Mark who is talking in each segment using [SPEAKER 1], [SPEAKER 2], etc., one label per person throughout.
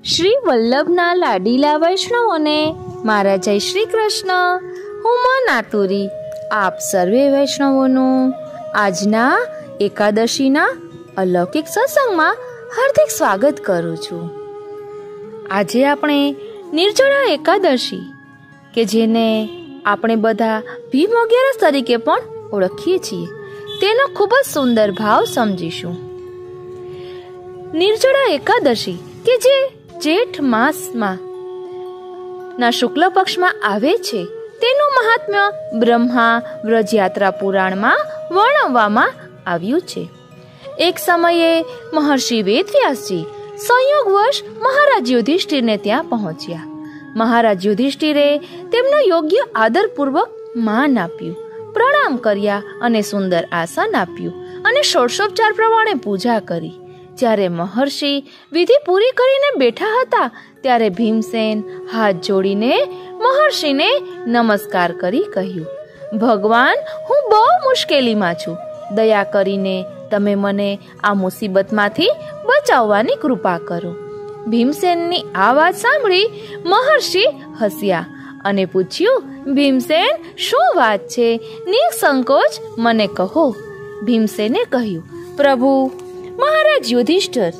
[SPEAKER 1] શ્રી વલ્લભના લાડીલા વૈષ્ણવોને મારા જય શ્રી કૃષ્ણ. હું મન આતુરી આપ સર્વે વૈષ્ણવોનું આજના એકાદશીના અલૌકિક સત્સંગમાં હાર્દિક સ્વાગત કરું છું. આજે આપણે નિર્જળા એકાદશી કે જેને આપણે બધા ભીમ અગિયારસ તરીકે પણ ઓળખીએ છીએ તેનો ખૂબ જ સુંદર ભાવ સમજીશું. નિર્જળા એકાદશી કે જે જેઠ માસમાં ના શુક્લ પક્ષમાં આવે છે તેનું મહાત્મ્ય બ્રહ્મા વ્રજયાત્રા પુરાણમાં વર્ણવવામાં આવ્યું છે. એક સમયે મહર્ષિ વેદવ્યાસજી સંયોગવશ મહારાજ યુધિષ્ઠિરને ત્યાં પહોંચ્યા. મહારાજ યુધિષ્ઠિરે તેમનો યોગ્ય આદરપૂર્વક માન આપ્યું, પ્રણામ કર્યા અને સુંદર આસન આપ્યું અને ષોડશોપચાર પ્રમાણે પૂજા કરી. જ્યારે મહર્ષિ વિધિ પૂરી કરીને બેઠા હતા ત્યારે ભીમસેન હાથ જોડીને મહર્ષિને નમસ્કાર કરી કહ્યું, ભગવાન, હું બહુ મુશ્કેલીમાં છું. દયા કરીને તમે મને આ મુસીબતમાંથી બચાવવાની કૃપા કરો. ભીમસેનની આ વાત સાંભળી મહર્ષિ હસ્યા અને પૂછ્યું, ભીમસેન, શું વાત છે? નિસંકોચ મને કહો. ભીમસેને કહ્યું, પ્રભુ, મહારાજ યુધિષ્ઠિર,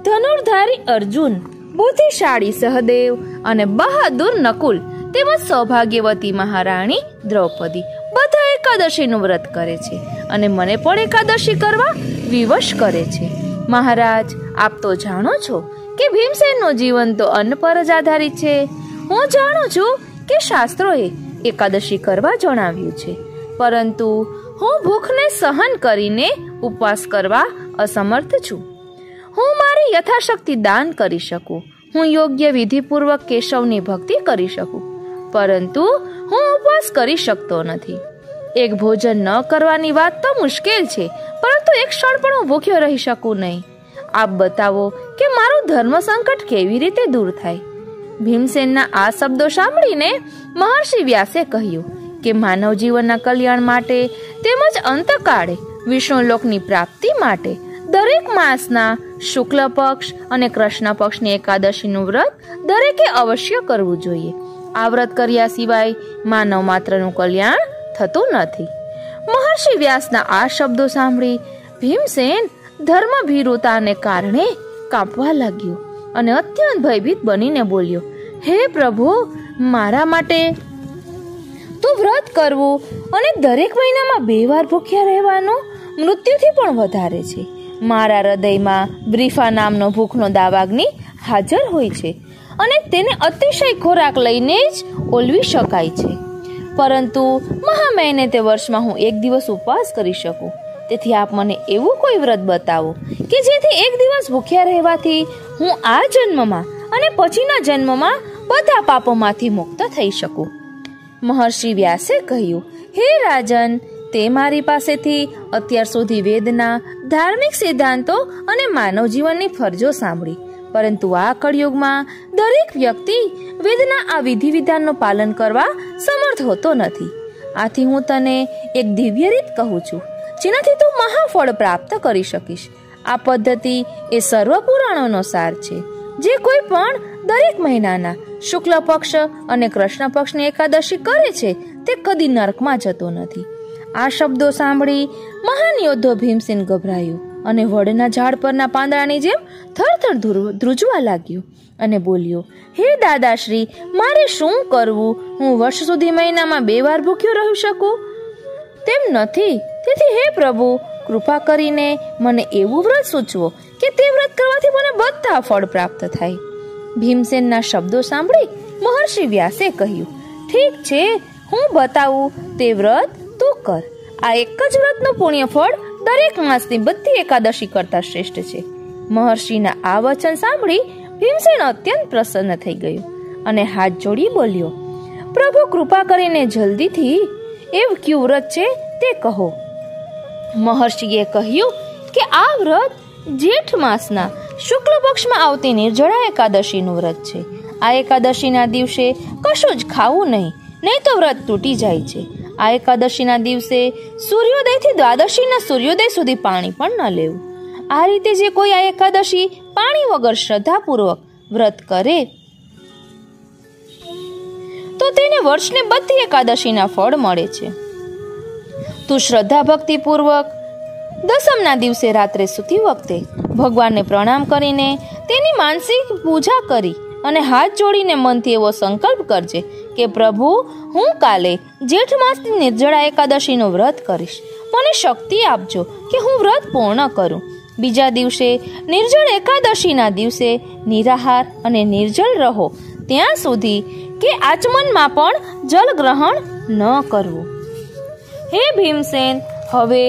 [SPEAKER 1] ધનુર્ધારી અર્જુન, બુદ્ધિશાળી સહદેવ અને બહાદુર નકુલ તેમજ સૌભાગ્યવતી મહારાણી દ્રૌપદી બધા એકાદશીનું વ્રત કરે છે અને મને પણ એકાદશી કરવા વિવશ કરે છે. મહારાજ, આપ તો જાણો છો કે ભીમસેનનું જીવન તો અન્ન પર જ આધારિત છે. હું જાણું છું કે શાસ્ત્રોએ એકાદશી કરવા જણાવ્યું છે, પરંતુ હું ભૂખને સહન કરીને ઉપવાસ કરવા અસમર્થ છું. હું મારી યથાશક્તિ દાન કરી શકું, હું યોગ્ય વિધિપૂર્વક કેશવની ભક્તિ કરી શકું, પરંતુ હું ઉપવાસ કરી શકતો નથી. એક ભોજન ન કરવાની વાત તો મુશ્કેલ છે, પરંતુ એક ક્ષણ પણ હું ભૂખ્યો રહી શકું નહીં. આપ બતાવો કે મારું ધર્મ સંકટ કેવી રીતે દૂર થાય. ભીમસેનના આ શબ્દો સાંભળીને મહર્ષિ વ્યાસે કહ્યું કે માનવ જીવનના કલ્યાણ માટે તેમજ અંતકાળે વિષ્ણુલોકની પ્રાપ્તિ માટે દરેક માસના શુક્લ પક્ષ અને કૃષ્ણ પક્ષની એકાદશીનું વ્રત દરેકે અવશ્ય કરવું જોઈએ. આ વ્રત કર્યા સિવાય માનવ માત્રનું કલ્યાણ થતું નથી. મહર્ષિ વ્યાસના આ શબ્દો સાંભળી ભીમસેન ધર્મભીરુતાને કારણે કાંપવા લાગ્યો અને અત્યંત ભયભીત બનીને બોલ્યો, હે પ્રભુ, મારા માટે તો વ્રત કરવું અને દરેક મહિનામાં 2 વાર ભૂખ્યા રહેવાનું મૃત્યુથી પણ વધારે છે. મારા હૃદયમાં બ્રીફા નામનો ભૂખનો દાવાગ્નિ હાજર હોય છે અને તેને અતિશય ખોરાક લઈને જ ઓલવી શકાય છે, પરંતુ મહામહિને તે વર્ષમાં હું 1 દિવસ ઉપવાસ કરી શકું. તેથી આપ મને એવું કોઈ વ્રત બતાવો કે જેથી 1 દિવસ ભૂખ્યા રહેવાથી હું આ જન્મમાં અને પછીના જન્મમાં બધા પાપોમાંથી મુક્ત થઈ શકું. મહર્ષિ વ્યાસે કહ્યું, હે રાજન, તે મારી પાસેથી અત્યાર સુધી વેદના, ધાર્મિક સિદ્ધાંતો અને માનવ જીવનની ફરજો સાંભળી, પરંતુ આ કળયુગમાં દરેક વ્યક્તિ વેદના આ વિધિ વિધાનનું પાલન કરવા સમર્થ હોતો નથી. આથી હું તને એક દિવ્ય રીત કહું છું જેનાથી તું મહાફળ પ્રાપ્ત કરી શકીશ. આ પદ્ધતિ એ સર્વ પુરાણોનો સાર છે. જે કોઈ પણ દરેક મહિનાના શુક્લ પક્ષ અને કૃષ્ણ પક્ષની એકાદશી કરે છે તે કદી નરકમાં જતો નથી. આ શબ્દો સાંભળી મહાન યોદ્ધો ભીમસેન ગભરાયો અને વડના ઝાડ પરના પાંદડાની જેમ થરથર ધ્રુજવા લાગ્યો અને બોલ્યો, હે દાદાશ્રી, મારે શું કરવું? હું વર્ષ સુધી મહિનામાં 2 વાર ભૂખ્યો રહી શકું તેમ નથી. તેથી હે પ્રભુ, કૃપા કરીને મને એવું વ્રત સૂચવો કે તે વ્રત કરવાથી મને બધા ફળ પ્રાપ્ત થાય. ભીમસેનના શબ્દો સાંભળી મહર્ષિ વ્યાસે કહ્યું, ઠીક છે, હું બતાવું તે વ્રત તું કર. આ એક જ વ્રતનું પુણ્ય ફળ દરેક માસની બધી એકાદશી કરતા શ્રેષ્ઠ છે. મહર્ષિના આ વચન સાંભળી ભીમસેન અત્યંત પ્રસન્ન થઈ ગયો અને હાથ જોડી બોલ્યો, પ્રભુ, કૃપા કરીને જલ્દીથી એ કયું વ્રત છે તે કહો. મહર્ષિએ કહ્યું કે આ વ્રત જેઠ માસના શુક્લ પક્ષમાં આવતી નિર્જળા એકાદશીનું વ્રત છે. આ એકાદશીના દિવસે કશું જ ખાવું નહીં તો વ્રત તૂટી જાય છે. આ એકાદશીના દિવસે સૂર્યોદયથી દ્વાદશીના સૂર્યોદય સુધી પાણી પણ ન લેવું. આ રીતે જે કોઈ આ એકાદશી પાણી વગર શ્રદ્ધાપૂર્વક વ્રત કરે તો તેને વર્ષને બધી એકાદશીના ફળ મળે છે. તું શ્રદ્ધા ભક્તિ પૂર્વક દસમના દિવસે રાત્રે સૂતી વખતે ભગવાનને પ્રણામ કરીને તેની માનસિક પૂજા કરી અને હાથ જોડીને મનથી એવો સંકલ્પ કરજે કે પ્રભુ, હું કાલે જેઠ માસની નિર્જળા એકાદશીનું વ્રત કરીશ. મને શક્તિ આપજો કે હું વ્રત પૂર્ણ કરું. બીજા દિવસે નિર્જળ એકાદશીના દિવસે નિરાહાર અને નિર્જળ રહો ત્યાં સુધી કે આચમનમાં પણ જલ ગ્રહણ ન કરવું. હે ભીમસેન, હવે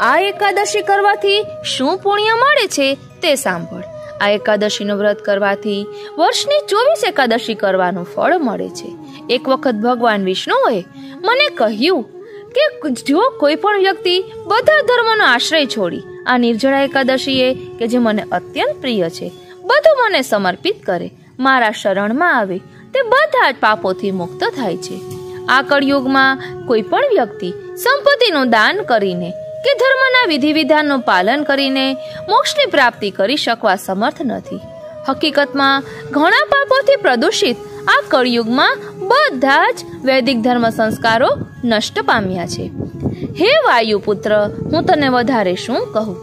[SPEAKER 1] આ એકાદશી કરવાથી શું પુણ્ય મળે છે તે સાંભળ. આ એકાદશીનું વ્રત કરવાથી વર્ષની 24 એકાદશી કરવાનું ફળ મળે છે. એક વખત ભગવાન વિષ્ણુએ મને કહ્યું કે જો કોઈ પણ વ્યક્તિ બધા ધર્મનો આશ્રય છોડી આ નિર્જળા એકાદશીએ કે જે મને અત્યંત પ્રિય છે બધું મને સમર્પિત કરે, મારા શરણમાં આવે, તે બધા જ પાપોથી મુક્ત થાય છે. આ કળયુગમાં કોઈ પણ વ્યક્તિ સંપત્તિનું દાન કરીને કે ધર્મના વિધિ વિધાનનું પાલન કરીને મોક્ષની પ્રાપ્તિ કરી શકવા સમર્થ નથી. હકીકતમાં ઘણા પાપોથી પ્રદૂષિત આ કળયુગમાં બધા જ વૈદિક ધર્મ સંસ્કારો નષ્ટ પામ્યા છે. હે વાયુપુત્ર, હું તને વધારે શું કહું?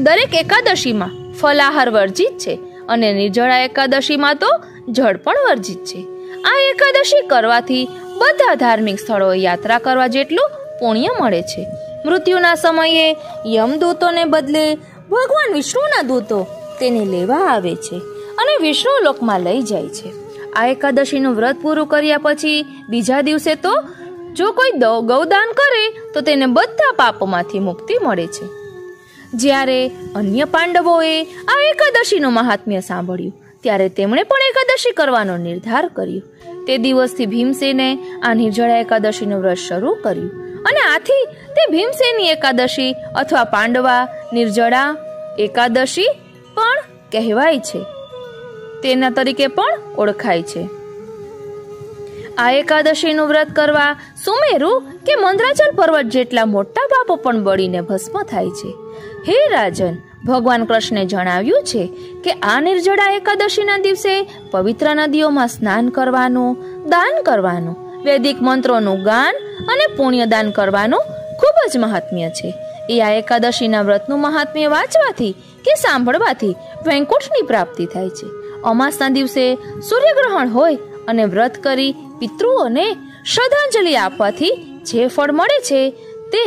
[SPEAKER 1] દરેક એકાદશીમાં ફલાહાર વર્જિત છે અને નિર્જળા એકાદશીમાં તો જળ પણ વર્જિત છે. આ એકાદશી કરવાથી બધા ધાર્મિક સ્થળોએ યાત્રા કરવા જેટલું પુણ્ય મળે છે. મૃત્યુના સમયે યમદૂતોને બદલે ભગવાન વિષ્ણુના દૂતો તેને લેવા આવે છે અને વિષ્ણુ લોકમાં લઈ જાય છે. આ એકાદશીનું વ્રત પૂરું કર્યા પછી બીજા દિવસે તો જો કોઈ ગૌદાન કરે તો તેને બધા પાપોમાંથી મુક્તિ મળે છે. જ્યારે અન્ય પાંડવોએ આ એકાદશીનું મહાત્મ્ય સાંભળ્યું ત્યારે તેમણે પણ એકાદશી કરવાનો નિર્ધાર કર્યો. તે દિવસથી ભીમસેને આ નિર્જળા એકાદશીનું વ્રત શરૂ કર્યું અને આથી તે ભીમસેની એકાદશી અથવા પાંડવા નિર્જળા એકાદશી પણ કહેવાય છે, તેના તરીકે પણ ઓળખાય છે. આ એકાદશીનું વ્રત કરવા સુમેરુ કે મંદરાચલ પર્વત જેટલા મોટા પાપો પણ બળીને ભસ્મ થાય છે. હે રાજન, ભગવાન કૃષ્ણે જણાવ્યું છે કે આ નિર્જળા એકાદશીના દિવસે પવિત્ર નદીઓમાં સ્નાન કરવાનું, દાન કરવાનું, વૈદિક મંત્રોનું ગાન અને પુણ્યદાન કરવાનું ખૂબ જ મહાત્મ્ય છે. એ આ એકાદશીના વ્રતનું મહાત્મ્ય વાંચવાથી કે સાંભળવાથી વૈકુંઠની પ્રાપ્તિ થાય છે. અમાસના દિવસે સૂર્યગ્રહણ હોય અને વ્રત કરી પિતૃઓને શ્રદ્ધાંજલિ આપવાથી જે ફળ મળે છે તે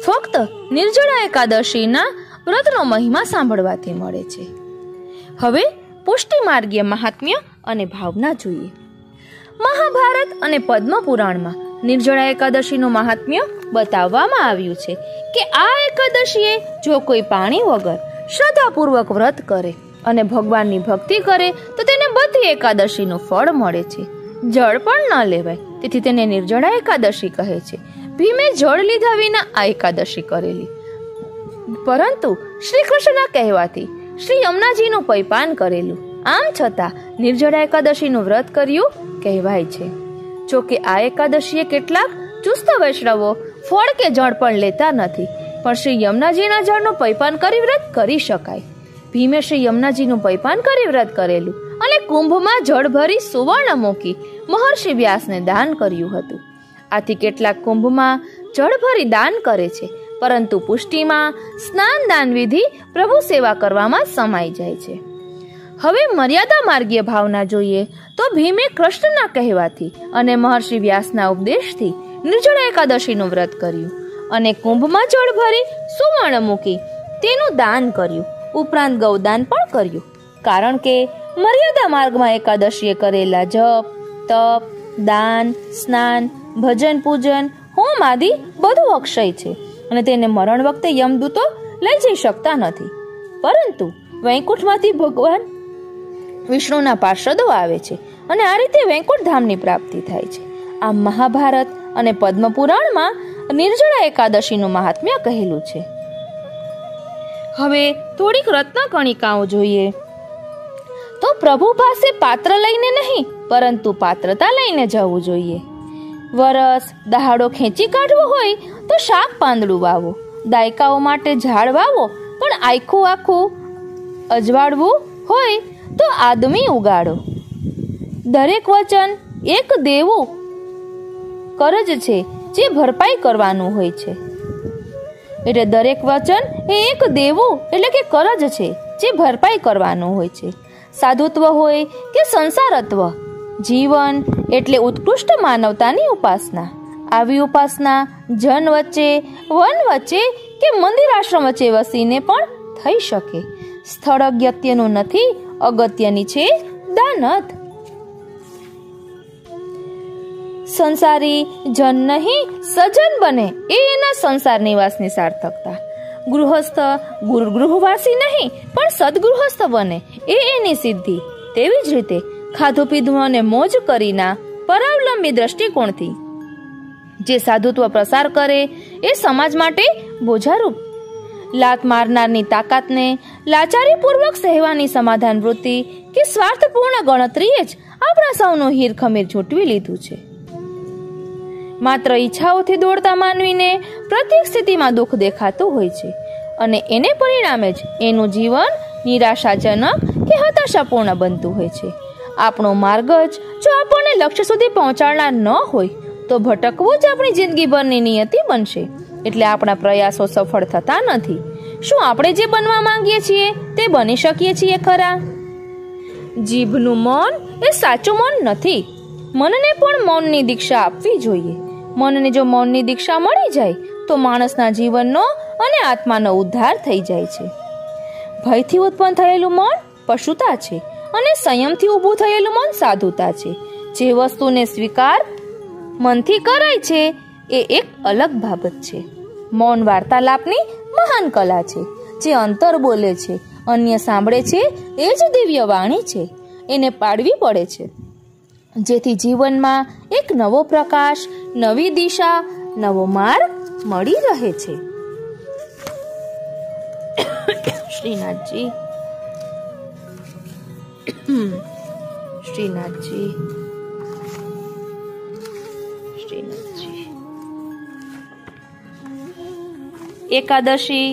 [SPEAKER 1] ફક્ત નિર્જળા એકાદશીના વ્રતનો મહિમા સાંભળવાથી મળે છે. હવે પુષ્ટિ માર્ગીય મહાત્મ્ય અને ભાવના જોઈએ. મહાભારત અને પદ્મ પુરાણમાં નિર્જળા એકાદશીનું મહાત્મ્ય બતાવવામાં આવ્યું છે કે આ એકાદશીએ જો કોઈ પાણી વગર શ્રદ્ધાપૂર્વક વ્રત કરે અને ભગવાનની ભક્તિ કરે તો તેને બધી એકાદશીનું ફળ મળે છે. જળ પણ ન લેવાય, તેથી તેને નિર્જળા એકાદશી કહે છે. ભીમે જળ લીધા વિના આ એકાદશી કરેલી, પરંતુ શ્રી કૃષ્ણના કહેવાથી શ્રી યમુનાજીનું પૈપાન કરેલું. આમ છતાં નિર્જળા એકાદશીનું વ્રત કર્યું કહેવાય છે. જો કે આ એકાદશીએ કેટલાક ચુસ્ત વૈષ્ણવો ફળ કે જળ પણ લેતા નથી, પણ શ્રી યમુનાજીના જળનું પૈપાન કરી વ્રત કરી શકાય. ભીમે શ્રી યમુનાજીનું પૈપાન કરી વ્રત કરેલું અને કુંભમાં જળ ભરી સુવર્ણ મૂકી મહર્ષિ વ્યાસને દાન કર્યું હતું. આથી કેટલાક કુંભમાં જળ ભરી દાન કરે છે, પરંતુ પુષ્ટિમાં સ્નાન દાન વિધિ પ્રભુ સેવા કરવામાં સમાઈ જાય છે. હવે મર્યાદા માર્ગીય ભાવના જોઈએ તો ભીમે કૃષ્ણના કહેવાથી અને મહર્ષિ વ્યાસના ઉપદેશથી નિર્જળા એકાદશીનું વ્રત કર્યું અને કુંભમાં જળ ભરી સુવર્ણ મૂકી તેનું દાન કર્યું, ઉપરાંત ગૌદાન પણ કર્યું. કારણ કે મર્યાદા માર્ગમાં એકાદશીએ કરેલા જપ, તપ, દાન, સ્નાન, ભજન, પૂજન, હોમ આદિ બધું અક્ષય છે અને તેને મરણ વખતે યમદૂતો લઈ જઈ શકતા નથી, પરંતુ વૈકુંઠમાંથી ભગવાન વિષ્ણુના પાર્ષદો આવે છે અને આ રીતે વૈકુંઠ ધામની પ્રાપ્તિ થાય છે. આ મહાભારત અને પદ્મ પુરાણમાં નિર્જળા એકાદશીનું મહાત્મ્ય કહેલું છે. હવે થોડીક રત્ન કણિકાઓ જોઈએ તો પ્રભુ પાસે પાત્ર લઈને નહીં પરંતુ પાત્રતા લઈને જવું જોઈએ. વરસ દહાડો ખેંચી કાઢવો હોય તો શાક પાંદડું વાવો, દાયકાઓ માટે ઝાડ વાવો, પણ આખું અજવાળવું હોય તો તો આદમી ઉગાડો. દરેક વચન એક દેવું કરજ છે જે ભરપાઈ કરવાનું હોય છે. એટલે દરેક વચન એ એક દેવું એટલે કે કરજ છે જે ભરપાઈ કરવાનું હોય છે. સાધુત્વ હોય કે સંસારત્વ, જીવન એટલે ઉત્કૃષ્ટ માનવતાની ઉપાસના. આવી ઉપાસના જન વચ્ચે, વન વચ્ચે કે મંદિર આશ્રમ વચ્ચે વસીને પણ થઈ શકે. સ્થળ અગત્યનું નથી, અગત્યની છે દાનત. સંસારી જન નહીં સજન બને એ એના સંસાર નિવાસની સાર્થકતા. ગૃહસ્થ ગૃહવાસી નહીં પણ સદગૃહસ્થ બને એ એની સિદ્ધિ. તેવી જ રીતે ખાધું પીધું અને મોજ કરીના પરાવલંબી દ્રષ્ટિકોણથી જે સાધુત્વ પ્રસાર કરે એ સમાજ માટે બોજારૂપ. લાત મારનારની તાકાતને લાચારીપૂર્વક સહેવાની સમાધાન વૃત્તિ કે સ્વાર્થપૂર્ણ ગણતરીએ જ આપણા સૌનું હીર ખમીર ઝૂંટવી લીધું છે. માત્ર ઈચ્છાઓથી દોડતા માનવીને પ્રત્યેક સ્થિતિમાં દુઃખ દેખાતું હોય છે અને એને પરિણામે જ એનું જીવન નિરાશાજનક કે હતાશાપૂર્ણ બનતું હોય છે. આપણો માર્ગ જ જો આપણને લક્ષ્ય સુધી પહોંચાડનાર ન હોય તો ભટકવું જ આપણી જિંદગીભરની નિયતિ બનશે. એટલે આપણા પ્રયાસો સફળ થતા નથી. શું આપણે જે બનવા માંગીએ છીએ તે બની શકીએ છીએ ખરા? જીભનું મૌન એ સાચું મૌન નથી. મનને પણ મૌનની દીક્ષા આપવી જોઈએ. મનને જો મૌનની દીક્ષા મળી જાય તો માણસના જીવનનો અને આત્માનો ઉદ્ધાર થઈ જાય છે. ભયથી ઉત્પન્ન થયેલું મૌન પશુતા છે અને સંયમથી ઊભું થયેલું મૌન સાધુતા છે. જે વસ્તુને સ્વીકાર મનથી કરાય છે એ એક અલગ બાબત છે. મૌન વાર્તાલાપની મહાન કલા છે. જે અંતર બોલે છે, અન્ય સાંભળે છે, એ જ દિવ્ય વાણી છે. એને પાડવી પડે છે જેથી જીવનમાં એક નવો પ્રકાશ, નવી દિશા, નવો માર્ગ મળી રહે છે. શ્રીનાથજી શ્રીનાથજી શ્રીનાથજી. એકાદશી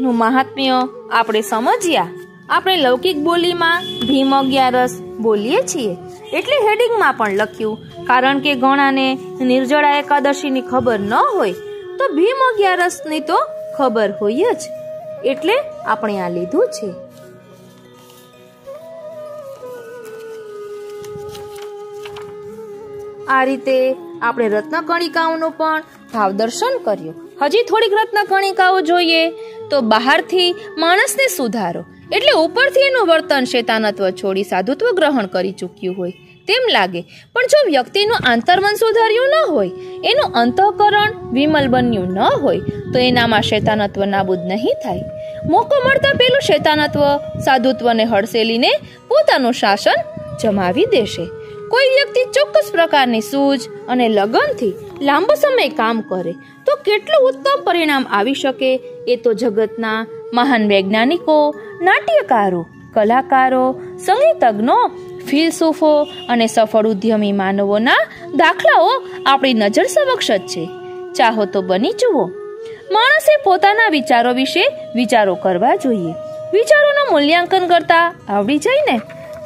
[SPEAKER 1] નું મહાત્મ્ય આપણે સમજ્યા. આપણે લૌકિક બોલીમાં ભીમ 11 બોલીએ છીએ એટલે હેડિંગમાં પણ લખ્યું, કારણ કે ઘણાને નિર્જળા એકાદશીની ખબર ન હોય તો ભીમ 11ની તો ખબર હોય જ, એટલે આપણે આ લીધું છે. આ રીતે આપણે રત્નકણિકાઓનું પણ ભાવદર્શન કર્યું. હજી થોડીક રત્નકણિકાઓ જોઈએ તો બહારથી માણસને સુધારો એટલે ઉપરથી એનું વર્તન શેતાનત્વ છોડી સાધુત્વ ગ્રહણ કરી ચૂક્યું હોય તેમ લાગે, પણ જો વ્યક્તિનું આંતરમન સુધાર્યું ન હોય, એનું અંતઃકરણ વિમલ બન્યું ન હોય તો એનામાં શેતાનત્વ નાબૂદ નહીં થાય. મોકો મળતા પેલું શેતાનત્વ સાધુત્વને હડસેલીને પોતાનું શાસન જમાવી દેશે. કોઈ વ્યક્તિ ચોક્કસ પ્રકારની સૂઝ અને લગનથી લાંબો સમય કામ કરે તો કેટલું ઉત્તમ પરિણામ આવી શકે એ તો જગતના મહાન વૈજ્ઞાનિકો, નાટ્યકારો, કલાકારો, સંગીતજ્ઞો, ફિલસૂફો અને સફળ ઉદ્યમી માનવોના દાખલાઓ આપણી નજર સમક્ષ જ છે. ચાહો તો બની જુઓ. માણસે પોતાના વિચારો વિશે વિચારો કરવા જોઈએ. વિચારોનું મૂલ્યાંકન કરતા આવડી જાય ને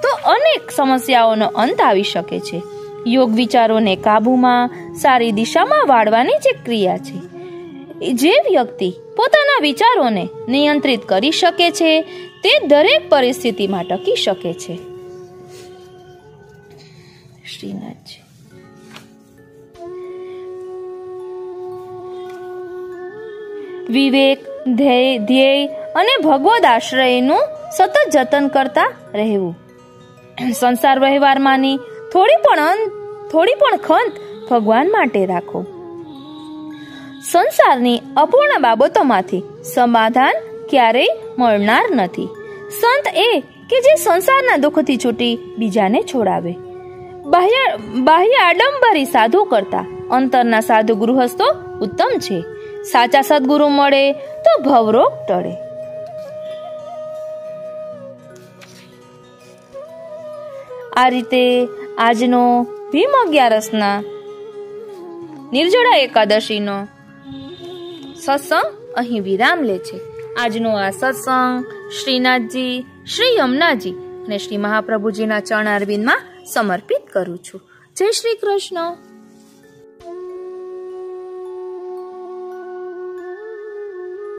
[SPEAKER 1] તો અનેક સમસ્યાઓનો અંત આવી શકે છે. યોગ વિચારોને કાબૂમાં, સારી દિશામાં વાળવાની જે ક્રિયા છે. જે વ્યક્તિ પોતાના વિચારોને નિયંત્રિત કરી શકે છે તે દરેક પરિસ્થિતિમાં ટકી શકે છે. શ્રીનાથજી. વિવેક, ધ્યેય અને ભગવદ આશ્રયનું સતત જતન કરતા રહેવું. સંસાર વ્યવહારમાંની થોડી પણ ખંત ભગવાન માટે રાખો. સંસારની અપૂર્ણ બાબતોમાંથી સમાધાન ક્યારેય મળનાર નથી. સંત એ કે જે સંસારના દુઃખથી છૂટી બીજાને છોડાવે. બાહ્ય આડંબરી સાધુ કરતા અંતરના સાધુ ગૃહસ્થો ઉત્તમ છે. સાચા સદગુરુ મળે તો ભવરોગ ટળે. આ રીતે આજનો ભીમ 11ના નિર્જળા એકાદશીનો સત્સંગ અહીં વિરામ લે છે. આજનો આ સત્સંગ શ્રીનાથજી, શ્રી યમુનાજી, શ્રી મહાપ્રભુજીના ચરણ અરવિંદમાં સમર્પિત કરું છું. જય શ્રી કૃષ્ણ.